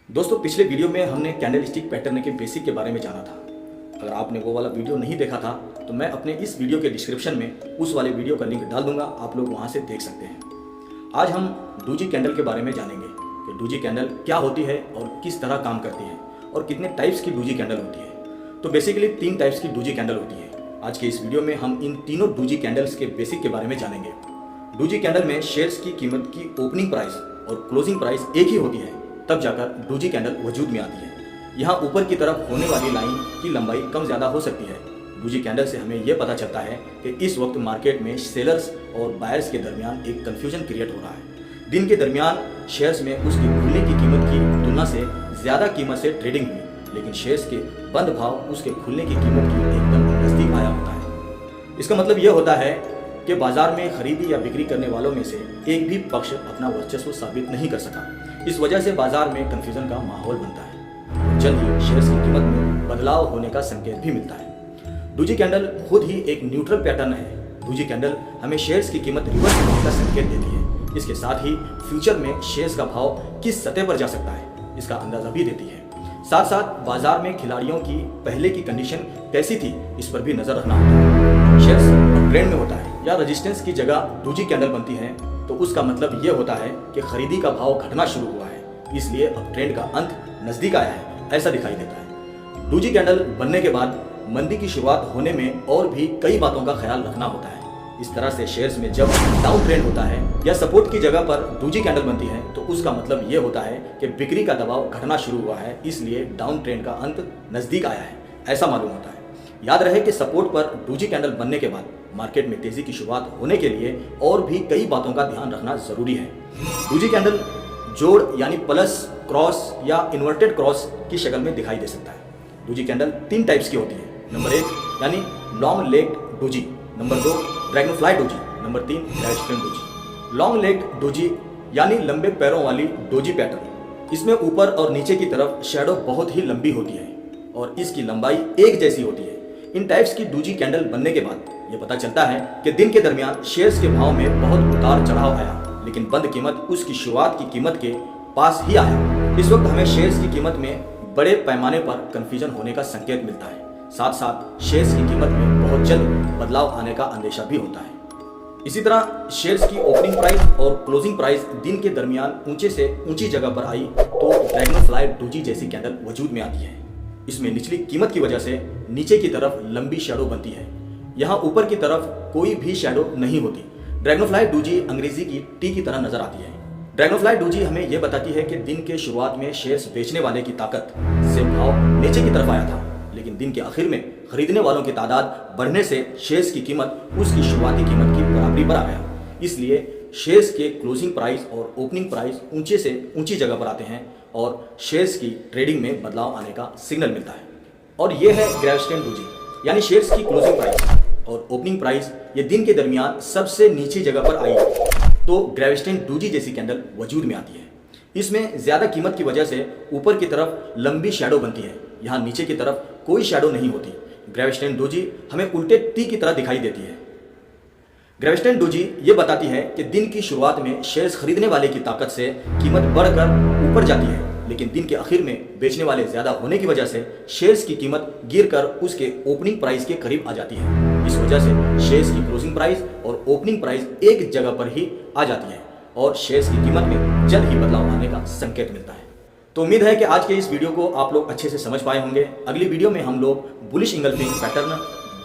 दोस्तों पिछले वीडियो में हमने कैंडल स्टिक पैटर्न के बेसिक के बारे में जाना था। अगर आपने वो वाला वीडियो नहीं देखा था तो मैं अपने इस वीडियो के डिस्क्रिप्शन में उस वाले वीडियो का लिंक डाल दूंगा, आप लोग वहां से देख सकते हैं। आज हम डूजी कैंडल के बारे में जानेंगे कि डूजी कैंडल क्या होती है और किस तरह काम करती है और कितने टाइप्स की डूजी कैंडल होती है। तो बेसिकली 3 टाइप्स की डूजी कैंडल होती है। आज के इस वीडियो में हम इन तीनों डूजी कैंडल्स के बेसिक के बारे में जानेंगे। डूजी कैंडल में शेयर्स की कीमत की ओपनिंग प्राइस और क्लोजिंग प्राइस एक ही होती है, तब जाकर डूजी कैंडल वजूद में आती है। यहाँ ऊपर की तरफ होने वाली लाइन की लंबाई कम ज़्यादा हो सकती है। डूजी कैंडल से हमें यह पता चलता है कि इस वक्त मार्केट में सेलर्स और बायर्स के दरमियान एक कन्फ्यूजन क्रिएट हो रहा है। दिन के दरमियान शेयर्स में उसकी खुलने की कीमत की तुलना से ज़्यादा कीमत से ट्रेडिंग हुई, लेकिन शेयर्स के बंद भाव उसके खुलने की कीमत की एकदम नज़दीक आया होता है। इसका मतलब यह होता है कि बाजार में खरीदी या बिक्री करने वालों में से एक भी पक्ष अपना वर्चस्व साबित नहीं कर सका। इस वजह से बाजार में कंफ्यूजन का माहौल बनता है। जल्द ही शेयर्स की कीमत में बदलाव होने का संकेत भी मिलता है। डूजी कैंडल खुद ही एक न्यूट्रल पैटर्न है। डूजी कैंडल हमें शेयर्स की कीमत रिवर्स होने का संकेत देती है। इसके साथ ही फ्यूचर में शेयर्स का भाव किस सतह पर जा सकता है इसका अंदाजा भी देती है। साथ साथ बाजार में खिलाड़ियों की पहले की कंडीशन कैसी थी इस पर भी नजर रखना होता है। शेयर्स ट्रेंड में होता है या रेजिस्टेंस की जगह डूजी कैंडल बनती है तो उसका मतलब यह होता है कि खरीदी का भाव घटना शुरू हुआ है, इसलिए अब ट्रेंड का अंत नजदीक आया है, ऐसा दिखाई देता है। डूजी कैंडल बनने के बाद मंदी की शुरुआत होने में और भी कई बातों का ख्याल रखना होता है। इस तरह से शेयर्स में जब डाउन ट्रेंड होता है या सपोर्ट की जगह पर डूजी कैंडल बनती है तो उसका मतलब यह होता है कि बिक्री का दबाव घटना शुरू हुआ है, इसलिए डाउन ट्रेंड का अंत नजदीक आया है, ऐसा मालूम होता है। याद रहे कि सपोर्ट पर डूजी कैंडल बनने के बाद मार्केट में तेजी की शुरुआत होने के लिए और भी कई बातों का ध्यान रखना जरूरी है। डूजी कैंडल जोड़ यानी प्लस, क्रॉस या इन्वर्टेड क्रॉस की शक्ल में दिखाई दे सकता है। डूजी कैंडल 3 टाइप्स की होती है। नंबर 1 यानी long legged doji, number 2 dragonfly doji, number 3 gravestone doji. Long legged doji यानी लंबे पैरों वाली डोजी पैटर्न। इसमें ऊपर और नीचे की तरफ शैडो बहुत ही लंबी होती है और इसकी लंबाई एक जैसी होती है। इन टाइप्स की डूजी कैंडल बनने के बाद ये पता चलता है कि दिन के दरमियान शेयर्स के भाव में बहुत उतार चढ़ाव आया, लेकिन बंद कीमत उसकी शुरुआत की कीमत के पास ही आया। इस वक्त हमें शेयर्स की कीमत में बड़े पैमाने पर कंफ्यूजन होने का संकेत मिलता है। साथ साथ शेयर्स की कीमत में बहुत जल्द बदलाव आने का अंदेशा भी होता है। इसी तरह शेयर्स की ओपनिंग प्राइस और क्लोजिंग प्राइस दिन के दरमियान ऊंचे से ऊंची जगह पर आई तो ड्रैगनफ्लाई डूजी जैसी कैंडल वजूद में आती है। इसमें निचली कीमत की वजह से नीचे की तरफ लंबी शैडो बनती है। यहाँ ऊपर की तरफ कोई भी शैडो नहीं होती। ड्रैगनफ्लाई डूजी अंग्रेजी की टी की तरह नजर आती है। ड्रैगनफ्लाई डूजी हमें यह बताती है कि दिन के शुरुआत में शेयर्स बेचने वाले की ताकत से भाव नीचे की तरफ आया था, लेकिन दिन के आखिर में खरीदने वालों की तादाद बढ़ने से शेयर्स की कीमत उसकी शुरुआती कीमत की बराबरी पर आ गया। इसलिए शेयर्स के क्लोजिंग प्राइस और ओपनिंग प्राइस ऊंचे से ऊंची जगह पर आते हैं और शेयर्स की ट्रेडिंग में बदलाव आने का सिग्नल मिलता है। और यह है ग्रेविस्टेंट डूजी यानी शेयर्स की क्लोजिंग प्राइस और ओपनिंग प्राइस ये दिन के दरमियान सबसे नीची जगह पर आई तो ग्रेविस्टेंट डूजी जैसी कैंडल वजूद में आती है। इसमें ज्यादा कीमत की वजह से ऊपर की तरफ लंबी शैडो बनती है, यहाँ नीचे की तरफ कोई शैडो नहीं होती। ग्रेविस्टेंट डूजी हमें उल्टे टी की तरह दिखाई देती है। ग्रेविस्टेंट डूजी ये बताती है कि दिन की शुरुआत में शेयर्स खरीदने वाले की ताकत से कीमत बढ़कर ऊपर जाती है, लेकिन दिन के आखिर में बेचने वाले ज्यादा होने की वजह से शेयर्स की कीमत गिरकर उसके ओपनिंग प्राइस के करीब आ जाती है। इस वजह से शेयर्स की क्लोजिंग प्राइस और ओपनिंग प्राइस एक जगह पर ही आ जाती है और शेयर्स की कीमत में जल्द ही बदलाव आने का संकेत मिलता है। तो उम्मीद है कि आज के इस वीडियो को आप लोग अच्छे से समझ पाए होंगे। अगली वीडियो में हम लोग bullish engulfing pattern,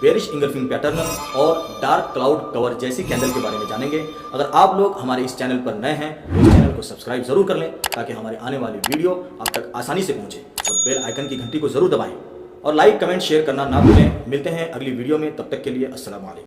bearish engulfing pattern और डार्क क्लाउड कवर जैसी कैंडल के बारे में जानेंगे। अगर आप लोग हमारे इस चैनल पर नए हैं तो इस चैनल को सब्सक्राइब जरूर कर लें ताकि हमारे आने वाली वीडियो आप तक आसानी से पहुंचे, और बेल आइकन की घंटी को जरूर दबाएं और लाइक, कमेंट, शेयर करना ना भूलें। मिलते हैं अगली वीडियो में, तब तक के लिए अस्सलाम वालेकुम।